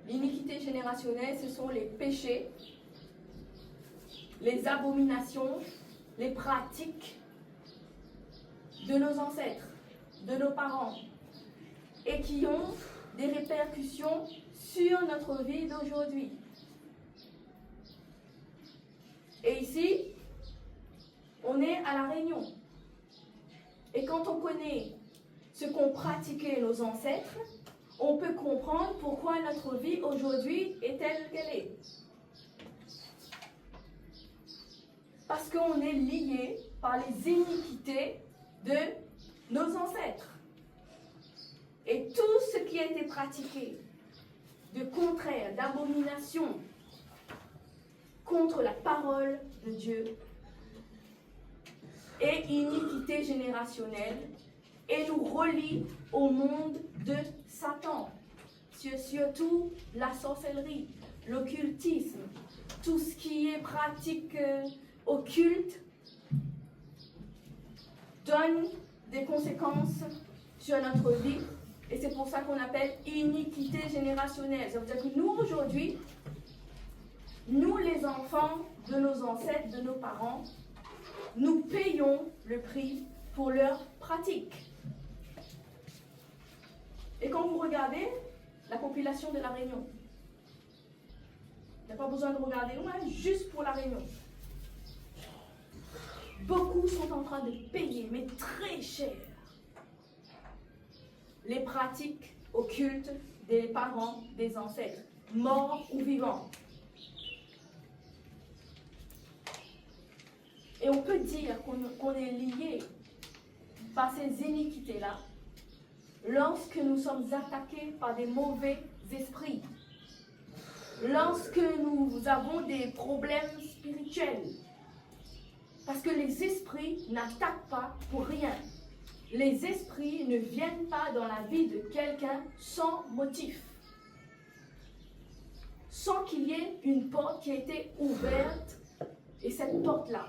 L'iniquité générationnelle, ce sont les péchés, les abominations, les pratiques de nos ancêtres, de nos parents, et qui ont des répercussions sur notre vie d'aujourd'hui. Et ici, on est à La Réunion. Et quand on connaît ce qu'ont pratiqué nos ancêtres, on peut comprendre pourquoi notre vie aujourd'hui est telle qu'elle est. Parce qu'on est lié par les iniquités de nos ancêtres. Et tout ce qui a été pratiqué de contraire, d'abomination contre la parole de Dieu est iniquité générationnelle et nous relie au monde de Satan. Surtout la sorcellerie, l'occultisme, tout ce qui est pratique occulte donne des conséquences sur notre vie. Et c'est pour ça qu'on appelle iniquité générationnelle. Ça veut dire que nous, aujourd'hui, nous, les enfants de nos ancêtres, de nos parents, nous payons le prix pour leurs pratiques. Et quand vous regardez la population de La Réunion, il n'y a pas besoin de regarder loin, juste pour La Réunion. Beaucoup sont en train de payer, mais très cher, les pratiques occultes des parents, des ancêtres, morts ou vivants. Et on peut dire qu'on est lié par ces iniquités-là lorsque nous sommes attaqués par des mauvais esprits, lorsque nous avons des problèmes spirituels. Parce que les esprits n'attaquent pas pour rien. Les esprits ne viennent pas dans la vie de quelqu'un sans motif. Sans qu'il y ait une porte qui a été ouverte. Et cette porte-là,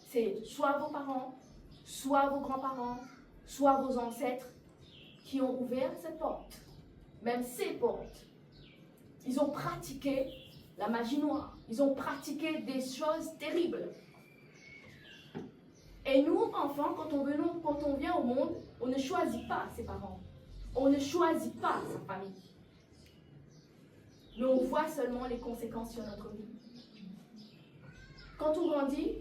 c'est soit vos parents, soit vos grands-parents, soit vos ancêtres qui ont ouvert cette porte. Même ces portes. Ils ont pratiqué la magie noire. Ils ont pratiqué des choses terribles. Et nous, enfants, quand on vient au monde, on ne choisit pas ses parents. On ne choisit pas sa famille. Mais on voit seulement les conséquences sur notre vie. Quand on grandit,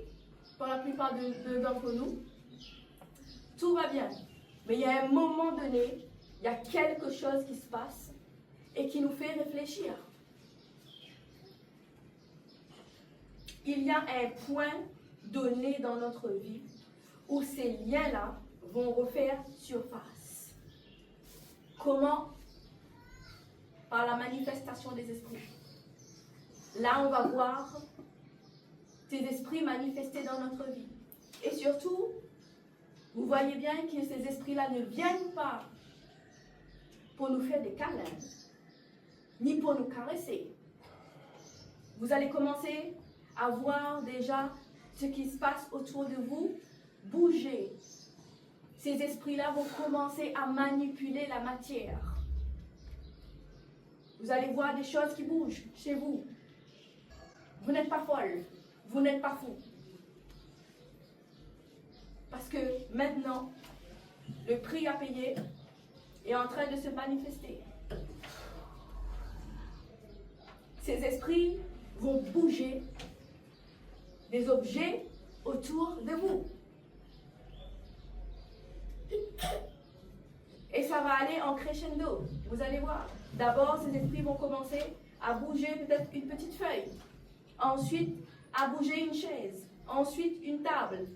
pour la plupart d'entre nous, tout va bien. Mais il y a un moment donné, il y a quelque chose qui se passe et qui nous fait réfléchir. Il y a un point donné dans notre vie où ces liens-là vont refaire surface. Comment? Par la manifestation des esprits. Là, on va voir ces esprits manifestés dans notre vie. Et surtout, vous voyez bien que ces esprits-là ne viennent pas pour nous faire des câlins, ni pour nous caresser. Vous allez commencer à voir déjà ce qui se passe autour de vous bouger. Ces esprits-là vont commencer à manipuler la matière. Vous allez voir des choses qui bougent chez vous. Vous n'êtes pas folle, vous n'êtes pas fou. Parce que maintenant, le prix à payer est en train de se manifester. Ces esprits vont bouger des objets autour de vous. Et ça va aller en crescendo. Vous allez voir. D'abord, ces esprits vont commencer à bouger peut-être une petite feuille. Ensuite, à bouger une chaise. Ensuite, une table.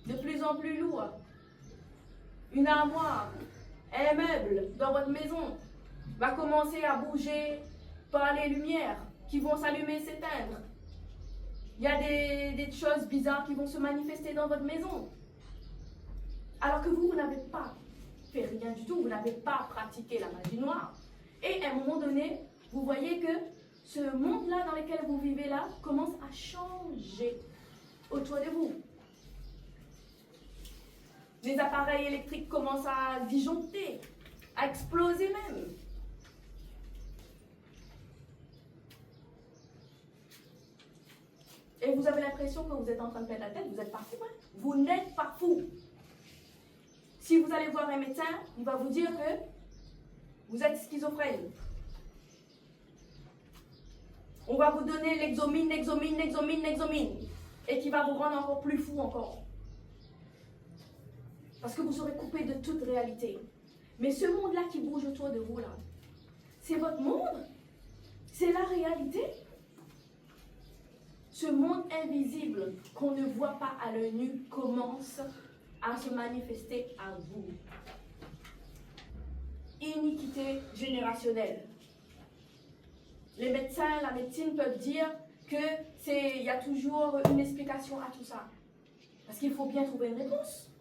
De plus en plus lourd. Une armoire. Un meuble dans votre maison va commencer à bouger par les lumières qui vont s'allumer et s'éteindre. Il y a des choses bizarres qui vont se manifester dans votre maison. Alors que vous n'avez pas fait rien du tout, vous n'avez pas pratiqué la magie noire. Et à un moment donné, vous voyez que ce monde-là dans lequel vous vivez là commence à changer autour de vous. Les appareils électriques commencent à disjoncter, à exploser même. et vous avez l'impression que vous êtes en train de perdre la tête, vous n'êtes pas fou. Hein? Vous n'êtes pas fou. Si vous allez voir un médecin, il va vous dire que vous êtes schizophrène. On va vous donner l'exomine, et qui va vous rendre encore plus fou encore. Parce que vous serez coupé de toute réalité. Mais ce monde-là qui bouge autour de vous, là, c'est votre monde. C'est la réalité. Ce monde invisible qu'on ne voit pas à l'œil nu commence à se manifester à vous. Iniquité générationnelle. Les médecins, la médecine peuvent dire qu'il y a toujours une explication à tout ça. Parce qu'il faut bien trouver une réponse.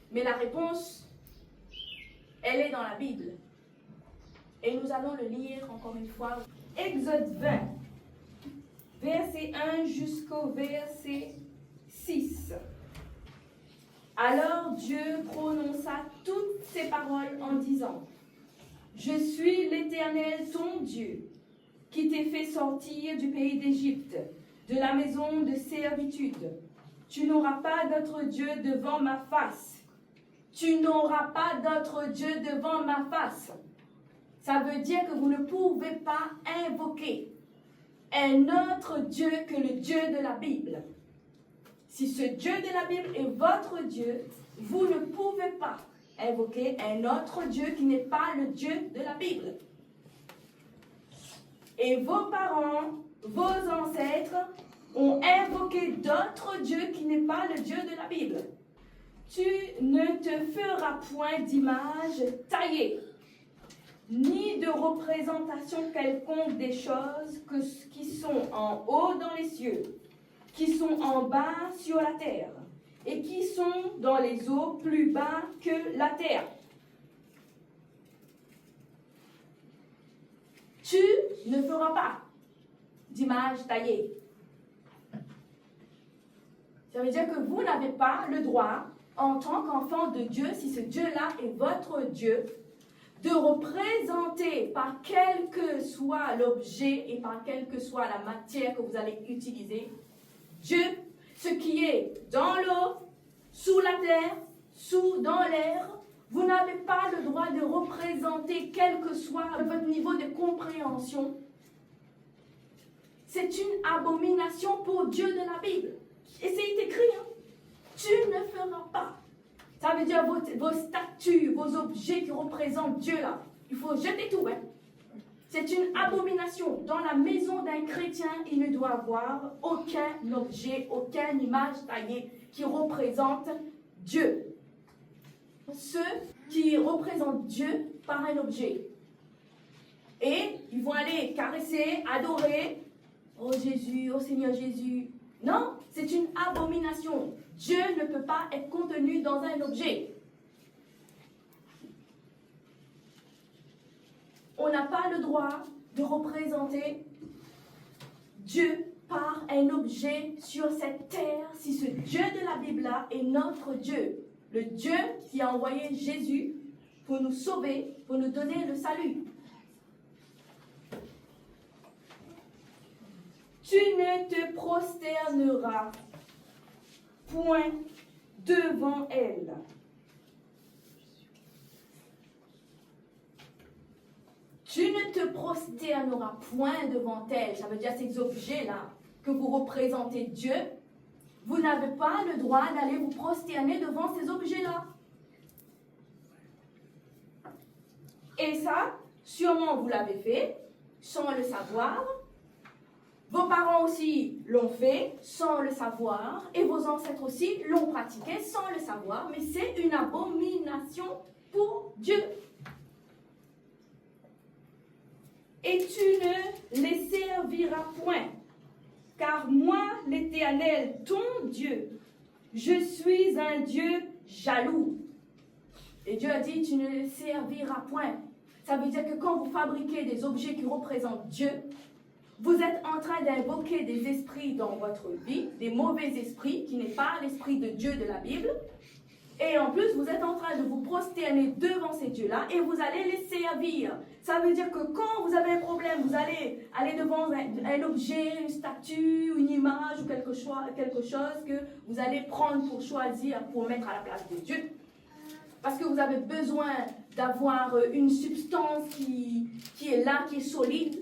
Mais la réponse, elle est dans la Bible. Et nous allons le lire encore une fois. Exode 20, verset 1 jusqu'au verset 6. Alors Dieu prononça toutes ces paroles en disant: Je suis l'Éternel ton Dieu, qui t'ai fait sortir du pays d'Égypte, de la maison de servitude. Tu n'auras pas d'autre Dieu devant ma face. Tu n'auras pas d'autre Dieu devant ma face. Ça veut dire que vous ne pouvez pas invoquer un autre Dieu que le Dieu de la Bible. Si ce Dieu de la Bible est votre Dieu, vous ne pouvez pas invoquer un autre Dieu qui n'est pas le Dieu de la Bible. Et vos parents, vos ancêtres ont invoqué d'autres dieux qui n'est pas le Dieu de la Bible. Tu ne te feras point d'image taillée, ni de représentation quelconque des choses qui sont en haut dans les cieux, qui sont en bas sur la terre, et qui sont dans les eaux plus bas que la terre. Tu ne feras pas d'image taillée. Ça veut dire que vous n'avez pas le droit, en tant qu'enfant de Dieu, si ce Dieu-là est votre Dieu, de représenter par quel que soit l'objet et par quelle que soit la matière que vous allez utiliser, Dieu, ce qui est dans l'eau, sous la terre, dans l'air. Vous n'avez pas le droit de représenter quel que soit votre niveau de compréhension. C'est une abomination pour Dieu de la Bible. Et c'est écrit, hein? Tu ne feras pas. Ça veut dire vos statues, vos objets qui représentent Dieu là. Il faut jeter tout, hein? C'est une abomination. Dans la maison d'un chrétien, il ne doit avoir aucun objet, aucune image taillée qui représente Dieu. Ceux qui représentent Dieu par un objet. Et ils vont aller caresser, adorer. Oh Jésus, oh Seigneur Jésus. Non, c'est une abomination. Dieu ne peut pas être contenu dans un objet. On n'a pas le droit de représenter Dieu par un objet sur cette terre si ce Dieu de la Bible-là est notre Dieu. Le Dieu qui a envoyé Jésus pour nous sauver, pour nous donner le salut. Tu ne te prosterneras point devant elle. Tu ne te prosterneras point devant elle. Ça veut dire ces objets-là que vous représentez Dieu. Vous n'avez pas le droit d'aller vous prosterner devant ces objets-là. Et ça, sûrement vous l'avez fait, sans le savoir. Vos parents aussi l'ont fait, sans le savoir. Et vos ancêtres aussi l'ont pratiqué, sans le savoir. Mais c'est une abomination pour Dieu. Et tu ne les serviras point. Car moi, l'Éternel, ton Dieu, je suis un Dieu jaloux. Et Dieu a dit, tu ne les serviras point. Ça veut dire que quand vous fabriquez des objets qui représentent Dieu, vous êtes en train d'invoquer des esprits dans votre vie, des mauvais esprits, qui n'est pas l'esprit de Dieu de la Bible. Et en plus, vous êtes en train de vous prosterner devant ces dieux-là et vous allez les servir. Ça veut dire que quand vous avez un problème, vous allez aller devant un objet, une statue, une image ou quelque chose que vous allez prendre pour choisir, pour mettre à la place de Dieu. Parce que vous avez besoin d'avoir une substance qui est là, qui est solide,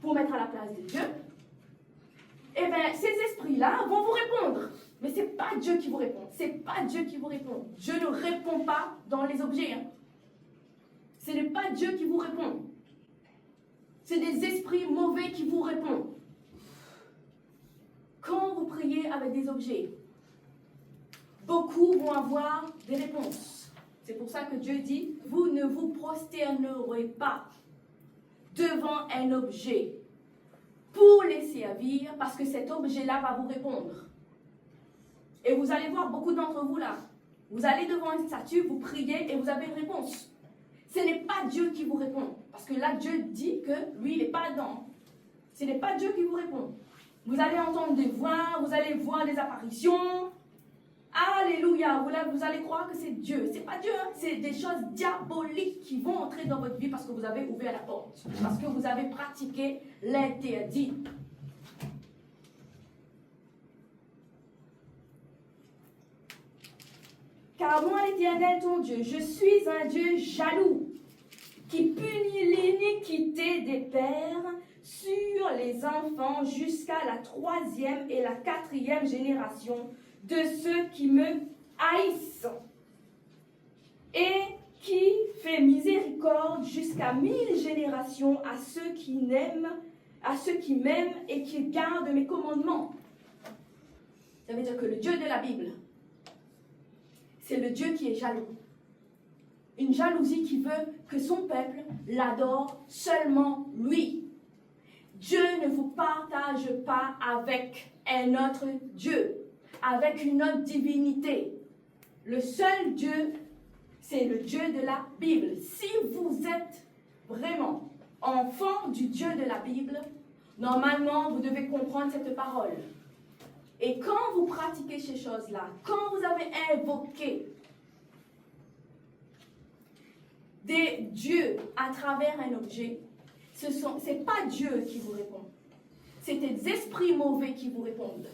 pour mettre à la place de Dieu. Eh bien, ces esprits-là vont vous répondre. Mais ce n'est pas Dieu qui vous répond. Ce n'est pas Dieu qui vous répond. Dieu ne répond pas dans les objets. Hein. Ce n'est pas Dieu qui vous répond. C'est des esprits mauvais qui vous répondent. Quand vous priez avec des objets, beaucoup vont avoir des réponses. C'est pour ça que Dieu dit, vous ne vous prosternerez pas devant un objet pour les servir, parce que cet objet-là va vous répondre. Et vous allez voir beaucoup d'entre vous là. Vous allez devant une statue, vous priez et vous avez une réponse. Ce n'est pas Dieu qui vous répond. Parce que là, Dieu dit que lui, il n'est pas dedans. Ce n'est pas Dieu qui vous répond. Vous allez entendre des voix, vous allez voir des apparitions. Alléluia, vous allez croire que c'est Dieu. Ce n'est pas Dieu, hein? C'est des choses diaboliques qui vont entrer dans votre vie parce que vous avez ouvert la porte. Parce que vous avez pratiqué l'interdit. Car moi, l'Éternel, ton Dieu, je suis un Dieu jaloux, qui punit l'iniquité des pères sur les enfants jusqu'à la 3e et la 4e génération de ceux qui me haïssent, et qui fait miséricorde jusqu'à 1000 générations à ceux qui m'aiment et qui gardent mes commandements. Ça veut dire que le Dieu de la Bible, c'est le Dieu qui est jaloux. Une jalousie qui veut que son peuple l'adore seulement lui. Dieu ne vous partage pas avec un autre Dieu, avec une autre divinité. Le seul Dieu, c'est le Dieu de la Bible. Si vous êtes vraiment enfant du Dieu de la Bible, normalement, vous devez comprendre cette parole. Et quand vous pratiquez ces choses-là, quand vous avez invoqué des dieux à travers un objet, ce n'est pas Dieu qui vous répond. C'est des esprits mauvais qui vous répondent.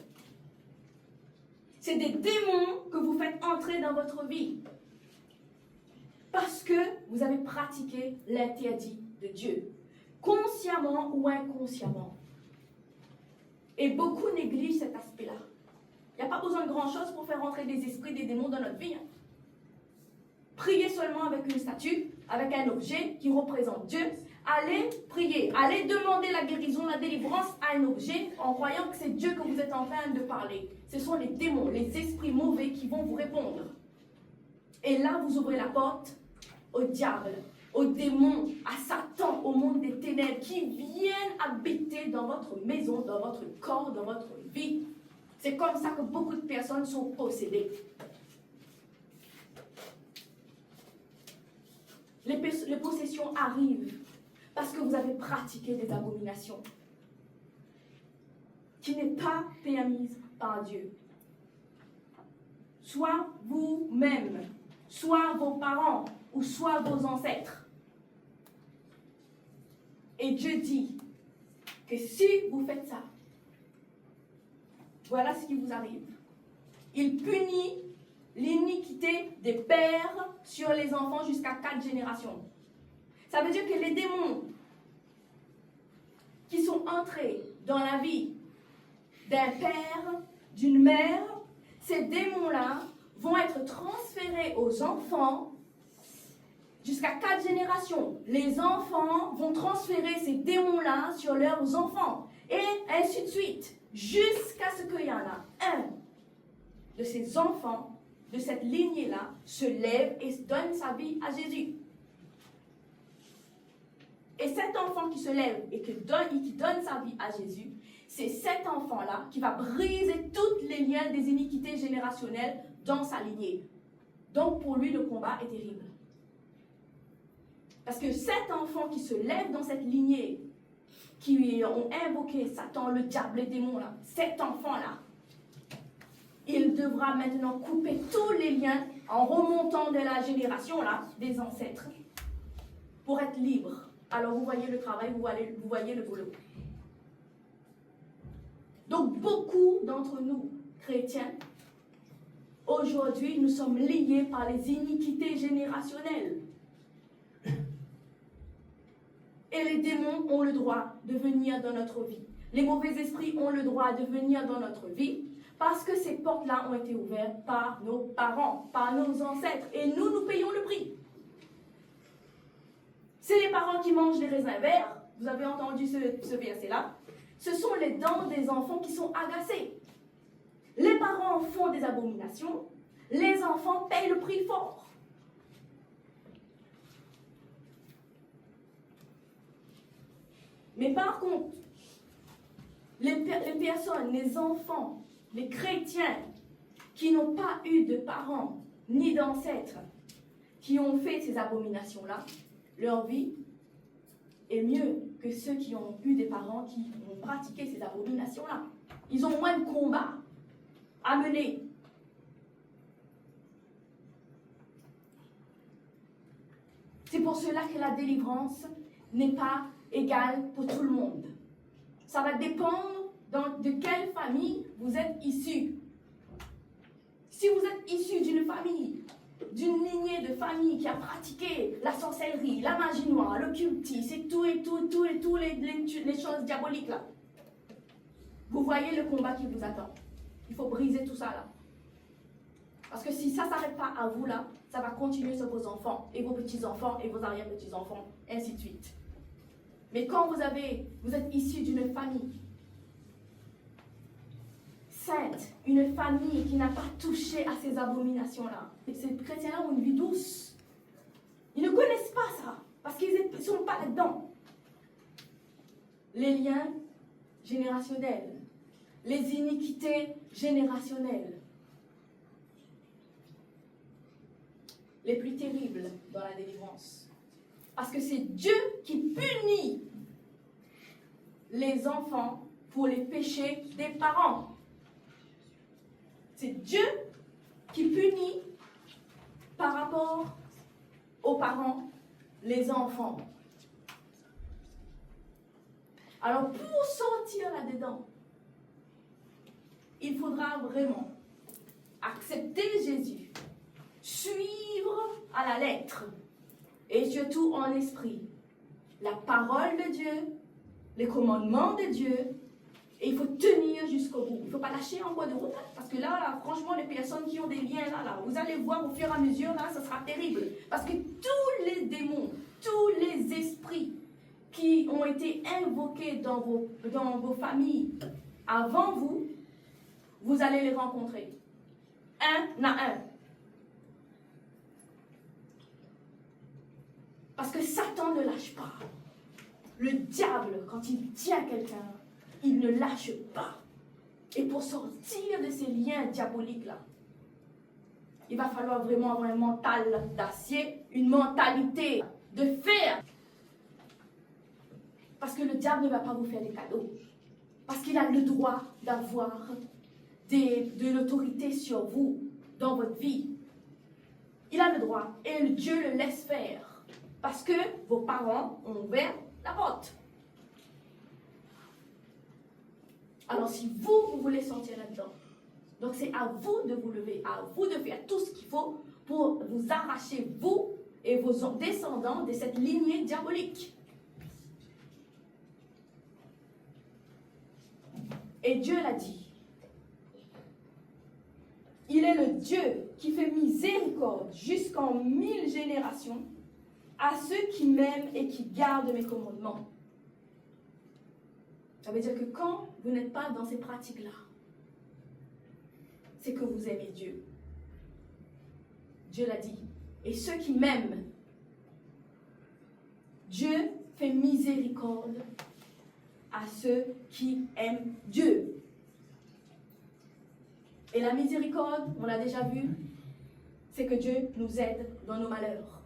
C'est des démons que vous faites entrer dans votre vie. Parce que vous avez pratiqué l'interdit de Dieu, consciemment ou inconsciemment. Et beaucoup négligent cet aspect-là. Il n'y a pas besoin de grand-chose pour faire entrer des esprits, des démons dans notre vie. Hein. Priez seulement avec une statue, avec un objet qui représente Dieu. Allez prier, allez demander la guérison, la délivrance à un objet en croyant que c'est Dieu que vous êtes en train de parler. Ce sont les démons, les esprits mauvais qui vont vous répondre. Et là, vous ouvrez la porte au diable, aux démons, à Satan, au monde des ténèbres qui viennent habiter dans votre maison, dans votre corps, dans votre vie. C'est comme ça que beaucoup de personnes sont possédées. Les possessions arrivent parce que vous avez pratiqué des abominations qui n'est pas permise par Dieu. Soit vous-même, soit vos parents, ou soit vos ancêtres. Et Dieu dit que si vous faites ça, voilà ce qui vous arrive. Il punit l'iniquité des pères sur les enfants jusqu'à 4 générations. Ça veut dire que les démons qui sont entrés dans la vie d'un père, d'une mère, ces démons-là vont être transférés aux enfants jusqu'à 4 générations. Les enfants vont transférer ces démons-là sur leurs enfants. Et ainsi de suite. Jusqu'à ce qu'il y en a un de ces enfants, de cette lignée-là, se lève et donne sa vie à Jésus. Et cet enfant qui se lève et qui donne sa vie à Jésus, c'est cet enfant-là qui va briser tous les liens des iniquités générationnelles dans sa lignée. Donc pour lui, le combat est terrible. Parce que cet enfant qui se lève dans cette lignée, qui ont invoqué Satan, le diable, les démons, là, cet enfant-là, il devra maintenant couper tous les liens en remontant de la génération là, des ancêtres, pour être libre. Alors vous voyez le travail, vous voyez le boulot. Donc beaucoup d'entre nous, chrétiens, aujourd'hui, nous sommes liés par les iniquités générationnelles. Et les démons ont le droit de venir dans notre vie. Les mauvais esprits ont le droit de venir dans notre vie parce que ces portes-là ont été ouvertes par nos parents, par nos ancêtres. Et nous payons le prix. C'est les parents qui mangent les raisins verts. Vous avez entendu ce verset-là. Ce sont les dents des enfants qui sont agacées. Les parents font des abominations. Les enfants payent le prix fort. Mais par contre, les personnes, les enfants, les chrétiens qui n'ont pas eu de parents ni d'ancêtres qui ont fait ces abominations-là, leur vie est mieux que ceux qui ont eu des parents qui ont pratiqué ces abominations-là. Ils ont moins de combats à mener. C'est pour cela que la délivrance n'est pas égale pour tout le monde. Ça va dépendre de quelle famille vous êtes issu. Si vous êtes issu d'une famille, d'une lignée de famille qui a pratiqué la sorcellerie, la magie noire, l'occultisme, et toutes les choses diaboliques là, vous voyez le combat qui vous attend. Il faut briser tout ça là. Parce que si ça ne s'arrête pas à vous là, ça va continuer sur vos enfants, et vos petits-enfants, et vos arrière-petits-enfants, ainsi de suite. Mais quand vous êtes issu d'une famille sainte, une famille qui n'a pas touché à ces abominations-là, ces chrétiens-là ont une vie douce. Ils ne connaissent pas ça, parce qu'ils ne sont pas là-dedans. Les liens générationnels, les iniquités générationnelles, les plus terribles dans la délivrance. Parce que c'est Dieu qui punit les enfants pour les péchés des parents. C'est Dieu qui punit par rapport aux parents les enfants. Alors pour sortir là-dedans, il faudra vraiment accepter Jésus, suivre à la lettre et surtout en esprit la parole de Dieu, les commandements de Dieu, et il faut tenir jusqu'au bout. Il ne faut pas lâcher en cours de route, parce que là, franchement, les personnes qui ont des liens là, vous allez voir au fur et à mesure, là, ça sera terrible. Parce que tous les démons, tous les esprits qui ont été invoqués dans vos familles avant vous, vous allez les rencontrer. Un à un. Parce que Satan ne lâche pas. Le diable, quand il tient quelqu'un, il ne lâche pas. Et pour sortir de ces liens diaboliques-là, il va falloir vraiment avoir un mental d'acier, une mentalité de fer. Parce que le diable ne va pas vous faire des cadeaux. Parce qu'il a le droit d'avoir de l'autorité sur vous, dans votre vie. Il a le droit. Et Dieu le laisse faire. Parce que vos parents ont ouvert la porte. Alors si vous voulez sortir là-dedans, donc c'est à vous de vous lever, à vous de faire tout ce qu'il faut pour vous arracher, vous et vos descendants, de cette lignée diabolique. Et Dieu l'a dit. Il est le Dieu qui fait miséricorde jusqu'en 1000 générations à ceux qui m'aiment et qui gardent mes commandements. Ça veut dire que quand vous n'êtes pas dans ces pratiques-là, c'est que vous aimez Dieu. Dieu l'a dit. Et ceux qui m'aiment, Dieu fait miséricorde à ceux qui aiment Dieu. Et la miséricorde, on l'a déjà vu, c'est que Dieu nous aide dans nos malheurs.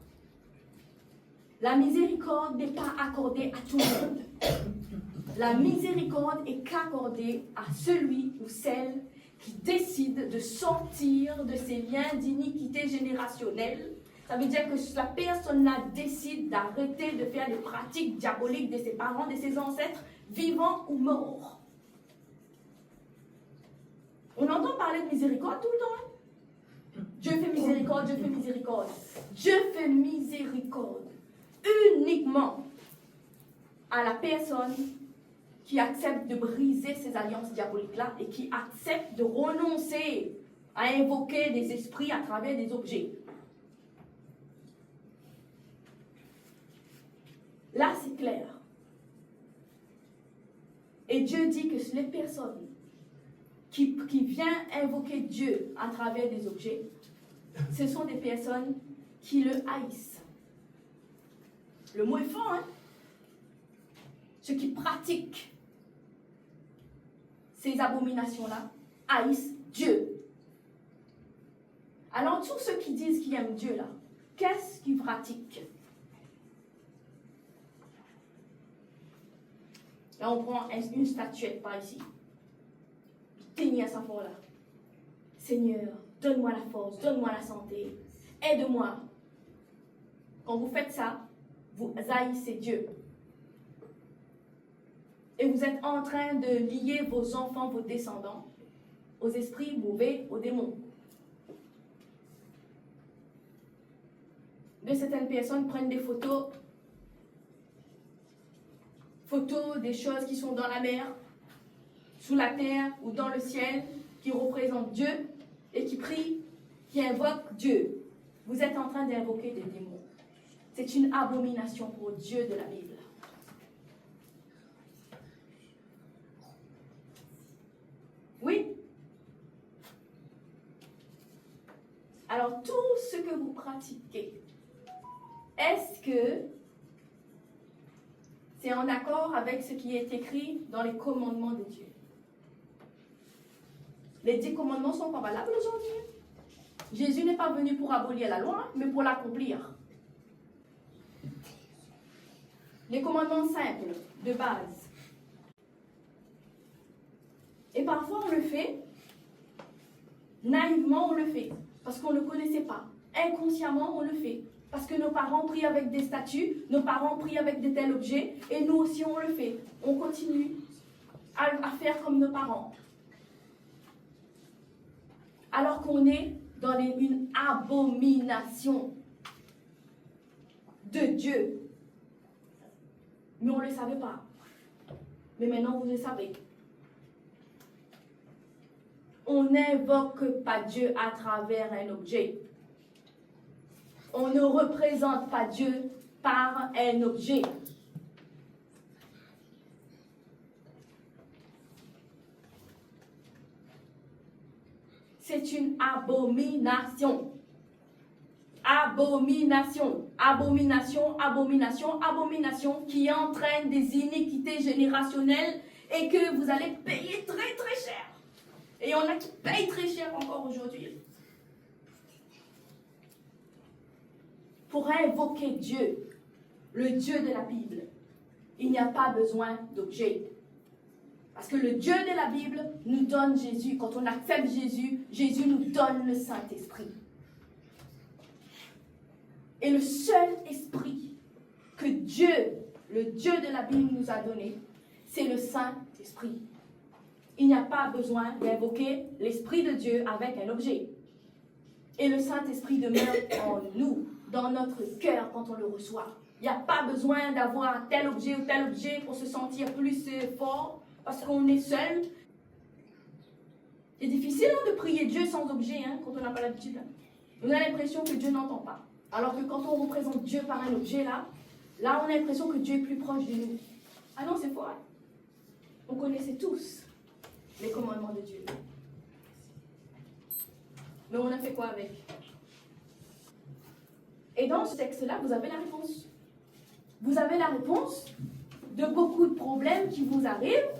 La miséricorde n'est pas accordée à tout le monde. La miséricorde est qu'accordée à celui ou celle qui décide de sortir de ces liens d'iniquité générationnelle. Ça veut dire que la personne-là décide d'arrêter de faire des pratiques diaboliques de ses parents, de ses ancêtres, vivants ou morts. On entend parler de miséricorde tout le temps. Hein? Dieu fait miséricorde, Dieu fait miséricorde. Dieu fait miséricorde uniquement à la personne qui accepte de briser ces alliances diaboliques-là et qui accepte de renoncer à invoquer des esprits à travers des objets. Là, c'est clair. Et Dieu dit que les personnes qui viennent invoquer Dieu à travers des objets, ce sont des personnes qui le haïssent. Le mot est fort, hein? Ceux qui pratiquent ces abominations-là haïssent Dieu. Alors, tous ceux qui disent qu'ils aiment Dieu, là, qu'est-ce qu'ils pratiquent? Là, on prend une statuette par ici. Teignez à sa force là. Seigneur, donne-moi la force, donne-moi la santé, aide-moi. Quand vous faites ça, vous haïssez Dieu. Et vous êtes en train de lier vos enfants, vos descendants, aux esprits mauvais, aux démons. De certaines personnes prennent des photos des choses qui sont dans la mer, sous la terre ou dans le ciel, qui représentent Dieu et qui prient, qui invoquent Dieu. Vous êtes en train d'invoquer des démons. C'est une abomination pour Dieu de la Bible. Oui. Alors, tout ce que vous pratiquez, est-ce que c'est en accord avec ce qui est écrit dans les commandements de Dieu? Les 10 commandements sont pas valables aujourd'hui. Jésus n'est pas venu pour abolir la loi, mais pour l'accomplir. Les commandements simples, de base. Et parfois on le fait, naïvement on le fait, parce qu'on ne le connaissait pas. Inconsciemment on le fait, parce que nos parents prient avec des statues, nos parents prient avec de tels objets, et nous aussi on le fait. On continue à faire comme nos parents. Alors qu'on est dans une abomination de Dieu. Mais on ne le savait pas. Mais maintenant vous le savez. On n'invoque pas Dieu à travers un objet. On ne représente pas Dieu par un objet. C'est une abomination. Abomination, abomination, abomination, abomination qui entraîne des iniquités générationnelles et que vous allez payer très très cher. Et il y en a qui payent très cher encore aujourd'hui. Pour invoquer Dieu, le Dieu de la Bible, il n'y a pas besoin d'objet. Parce que le Dieu de la Bible nous donne Jésus. Quand on accepte Jésus, Jésus nous donne le Saint-Esprit. Et le seul esprit que Dieu, le Dieu de la Bible nous a donné, c'est le Saint-Esprit. Il n'y a pas besoin d'invoquer l'Esprit de Dieu avec un objet. Et le Saint-Esprit demeure en nous, dans notre cœur quand on le reçoit. Il n'y a pas besoin d'avoir tel objet ou tel objet pour se sentir plus fort, parce qu'on est seul. C'est difficile de prier Dieu sans objet, quand on n'a pas l'habitude. On a l'impression que Dieu n'entend pas. Alors que quand on représente Dieu par un objet, là on a l'impression que Dieu est plus proche de nous. Ah non, c'est faux. On connaissait tous les commandements de Dieu. Mais on a fait quoi avec? Et dans ce texte-là, vous avez la réponse. Vous avez la réponse de beaucoup de problèmes qui vous arrivent.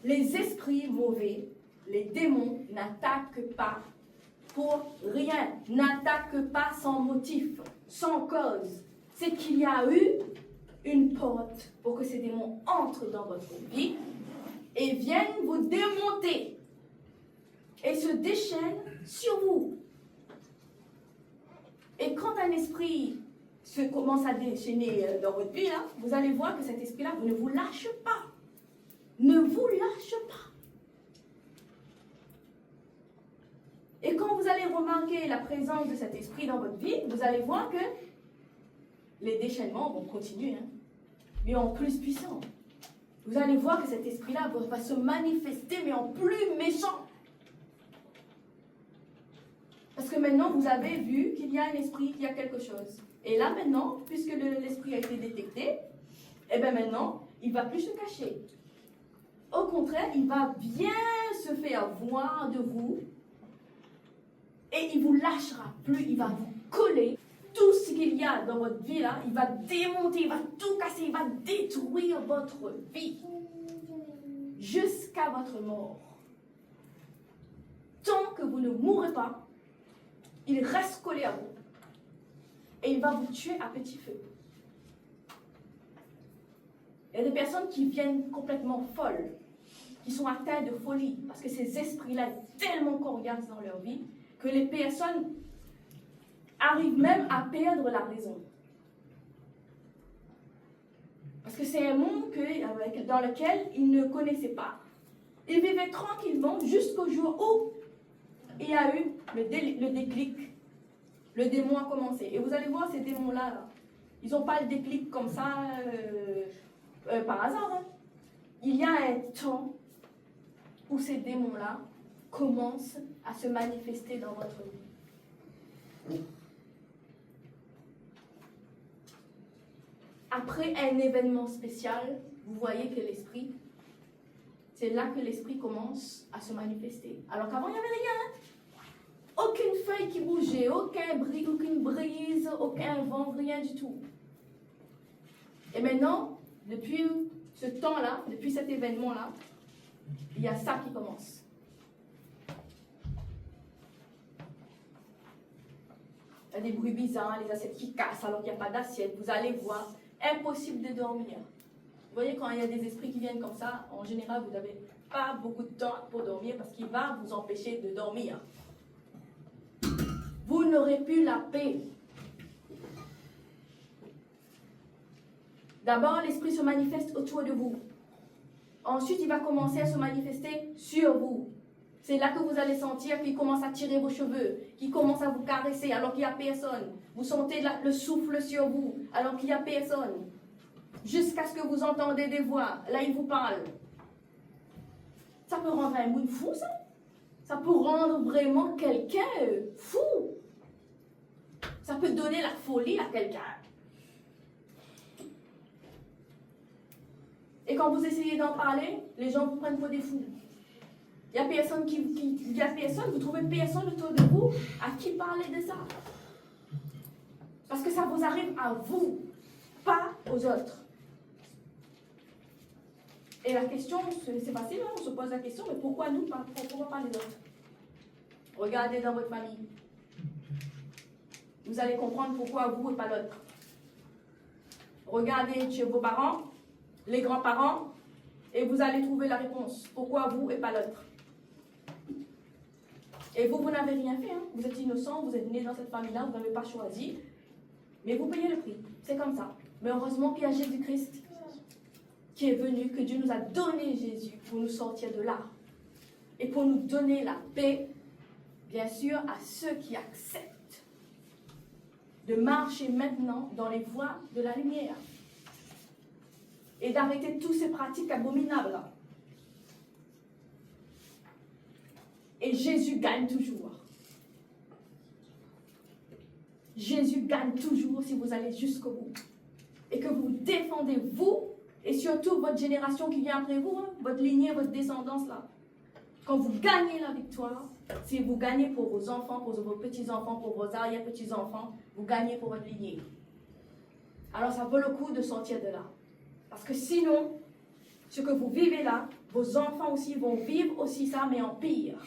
Les esprits mauvais, les démons n'attaquent pas pour rien, n'attaquent pas sans motif, sans cause. C'est qu'il y a eu une porte pour que ces démons entrent dans votre vie et viennent vous démonter et se déchaînent sur vous. Et quand un esprit se commence à déchaîner dans votre vie, là, vous allez voir que cet esprit-là ne vous lâche pas. Ne vous lâche pas. Et quand vous allez remarquer la présence de cet esprit dans votre vie, vous allez voir que les déchaînements vont continuer, hein, mais en plus puissant. Vous allez voir que cet esprit-là va se manifester, mais en plus méchant. Parce que maintenant, vous avez vu qu'il y a un esprit, qu'il y a quelque chose. Et là, maintenant, puisque l'esprit a été détecté, et bien maintenant, il ne va plus se cacher. Au contraire, il va bien se faire voir de vous et il ne vous lâchera plus, il va vous coller. Tout ce qu'il y a dans votre vie, là, il va démonter, il va tout casser, il va détruire votre vie jusqu'à votre mort. Tant que vous ne mourrez pas, il reste collé à vous. Et il va vous tuer à petit feu. Il y a des personnes qui viennent complètement folles, qui sont atteintes de folie, parce que ces esprits-là sont tellement coriaces dans leur vie, que les personnes arrivent même à perdre la raison. Parce que c'est un monde dans lequel ils ne connaissaient pas. Ils vivaient tranquillement jusqu'au jour où il y a eu le déclic. Le démon a commencé. Et vous allez voir, ces démons-là, là, ils n'ont pas le déclic comme ça par hasard. Hein. Il y a un temps où ces démons-là commencent à se manifester dans votre vie. Après un événement spécial, vous voyez que l'esprit, c'est là que l'esprit commence à se manifester. Alors qu'avant, il n'y avait rien. Hein. Aucune feuille qui bougeait, aucune brise, aucun vent, rien du tout. Et maintenant, depuis ce temps-là, depuis cet événement-là, il y a ça qui commence. Il y a des bruits bizarres, les assiettes qui cassent alors qu'il n'y a pas d'assiette. Vous allez voir, impossible de dormir. Vous voyez, quand il y a des esprits qui viennent comme ça, en général, vous n'avez pas beaucoup de temps pour dormir parce qu'il va vous empêcher de dormir. Vous n'aurez plus la paix. D'abord, l'esprit se manifeste autour de vous. Ensuite, il va commencer à se manifester sur vous. C'est là que vous allez sentir qu'il commence à tirer vos cheveux, qu'il commence à vous caresser alors qu'il n'y a personne. Vous sentez le souffle sur vous alors qu'il n'y a personne. Jusqu'à ce que vous entendez des voix. Là, il vous parle. Ça peut rendre un monde fou, ça. Ça peut rendre vraiment quelqu'un fou. Ça peut donner la folie à quelqu'un. Et quand vous essayez d'en parler, les gens vous prennent pour des fous. Il n'y a personne vous trouvez personne autour de vous à qui parler de ça. Parce que ça vous arrive à vous, pas aux autres. Et la question, c'est facile, hein, on se pose la question, mais pourquoi nous, pourquoi pas les autres? Regardez dans votre famille. Vous allez comprendre pourquoi vous et pas l'autre. Regardez chez vos parents, les grands-parents, et vous allez trouver la réponse. Pourquoi vous et pas l'autre? Et vous n'avez rien fait. Hein. Vous êtes innocent, vous êtes né dans cette famille-là, vous n'avez pas choisi. Mais vous payez le prix. C'est comme ça. Mais heureusement qu'il y a Jésus-Christ qui est venu, que Dieu nous a donné Jésus pour nous sortir de là. Et pour nous donner la paix, bien sûr, à ceux qui acceptent de marcher maintenant dans les voies de la lumière. Et d'arrêter toutes ces pratiques abominables. Et Jésus gagne toujours. Jésus gagne toujours si vous allez jusqu'au bout. Et que vous défendez vous, et surtout votre génération qui vient après vous, hein, votre lignée, votre descendance là. Quand vous gagnez la victoire, si vous gagnez pour vos enfants, pour vos petits-enfants, pour vos arrière-petits-enfants, vous gagnez pour votre lignée. Alors ça vaut le coup de sortir de là. Parce que sinon, ce que vous vivez là, vos enfants aussi vont vivre aussi ça, mais en pire.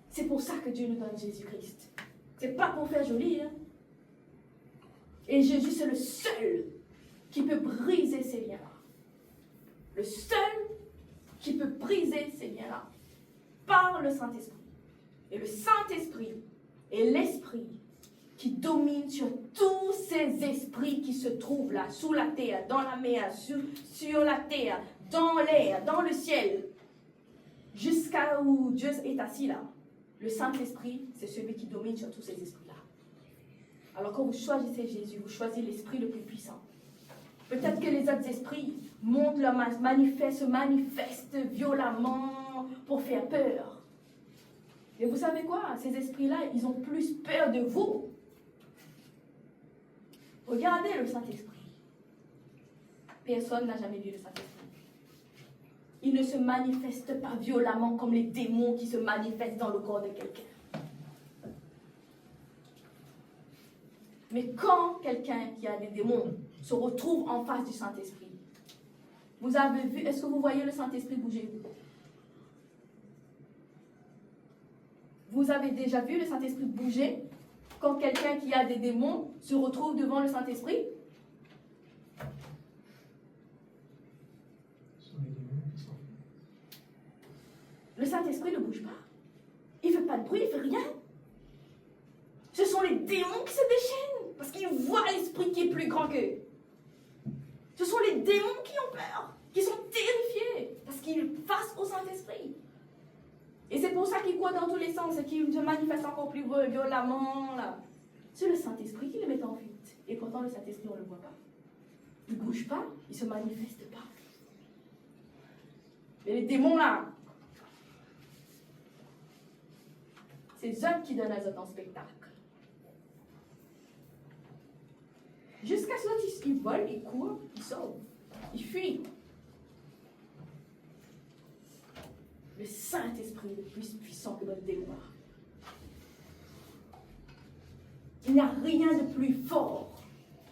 C'est pour ça que Dieu nous donne Jésus-Christ. C'est pas pour faire joli. Hein? Et Jésus, c'est le seul qui peut briser ces liens-là. Le seul qui peut briser ces liens-là par le Saint-Esprit. Et le Saint-Esprit est l'Esprit qui domine sur tous ces esprits qui se trouvent là, sous la terre, dans la mer, sur la terre, dans l'air, dans le ciel, jusqu'à où Dieu est assis là. Le Saint-Esprit, c'est celui qui domine sur tous ces esprits-là. Alors quand vous choisissez Jésus, vous choisissez l'Esprit le plus puissant. Peut-être que les autres esprits se manifestent violemment pour faire peur. Et vous savez quoi? Ces esprits-là, ils ont plus peur de vous. Regardez le Saint-Esprit. Personne n'a jamais vu le Saint-Esprit. Il ne se manifeste pas violemment comme les démons qui se manifestent dans le corps de quelqu'un. Mais quand quelqu'un qui a des démons se retrouve en face du Saint-Esprit, vous avez vu, est-ce que vous voyez le Saint-Esprit bouger? Vous avez déjà vu le Saint-Esprit bouger quand quelqu'un qui a des démons se retrouve devant le Saint-Esprit? Le Saint-Esprit ne bouge pas. Il ne fait pas de bruit, il ne fait rien. Ce sont les démons qui se déchaînent parce qu'ils voient l'esprit qui est plus grand qu'eux. Ce sont les démons qui ont peur, qui sont terrifiés parce qu'ils face au Saint-Esprit. Et c'est pour ça qu'ils courent dans tous les sens et qu'ils se manifestent encore plus violemment. Là. C'est le Saint-Esprit qui les met en fuite. Et pourtant, le Saint-Esprit, on ne le voit pas. Il ne bouge pas, il ne se manifeste pas. Mais les démons, là, c'est eux qui donnent à eux en spectacle. Jusqu'à ce qu'ils volent, ils courent, ils sauvent, ils fuient. Le Saint-Esprit est le plus puissant que votre démon. Il n'y a rien de plus fort,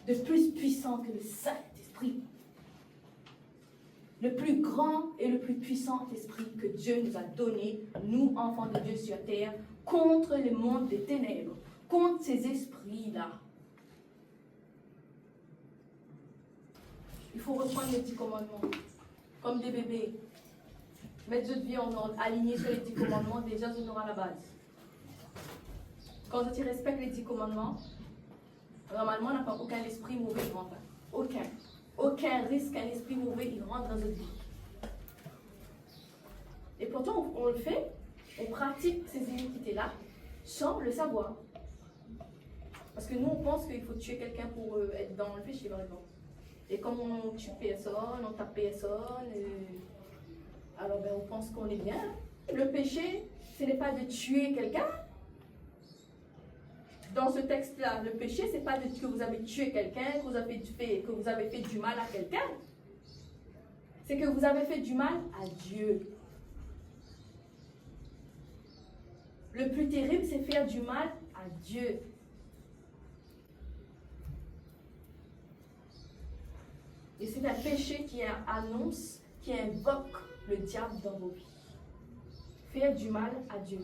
de plus puissant que le Saint-Esprit. Le plus grand et le plus puissant esprit que Dieu nous a donné, nous, enfants de Dieu sur terre, contre le monde des ténèbres, contre ces esprits-là. Il faut reprendre les 10 commandements, comme des bébés. Mettre votre vie en ordre, aligner sur les 10 commandements, déjà, on aura la base. Quand tu respectes les 10 commandements, normalement, on n'a pas aucun esprit mauvais qui rentre. Aucun. Aucun risque qu'un esprit mauvais il rentre dans notre vie. Et pourtant, on le fait, on pratique ces iniquités-là sans le savoir. Parce que nous, on pense qu'il faut tuer quelqu'un pour être dans le péché, par exemple. Et comme on tue personne, on tape personne, alors on pense qu'on est bien. Le péché, ce n'est pas de tuer quelqu'un. Dans ce texte-là, le péché, ce n'est pas que vous avez tué quelqu'un, que vous avez fait du mal à quelqu'un. C'est que vous avez fait du mal à Dieu. Le plus terrible, c'est faire du mal à Dieu. Et c'est un péché qui annonce, qui invoque le diable dans vos vies. Faire du mal à Dieu.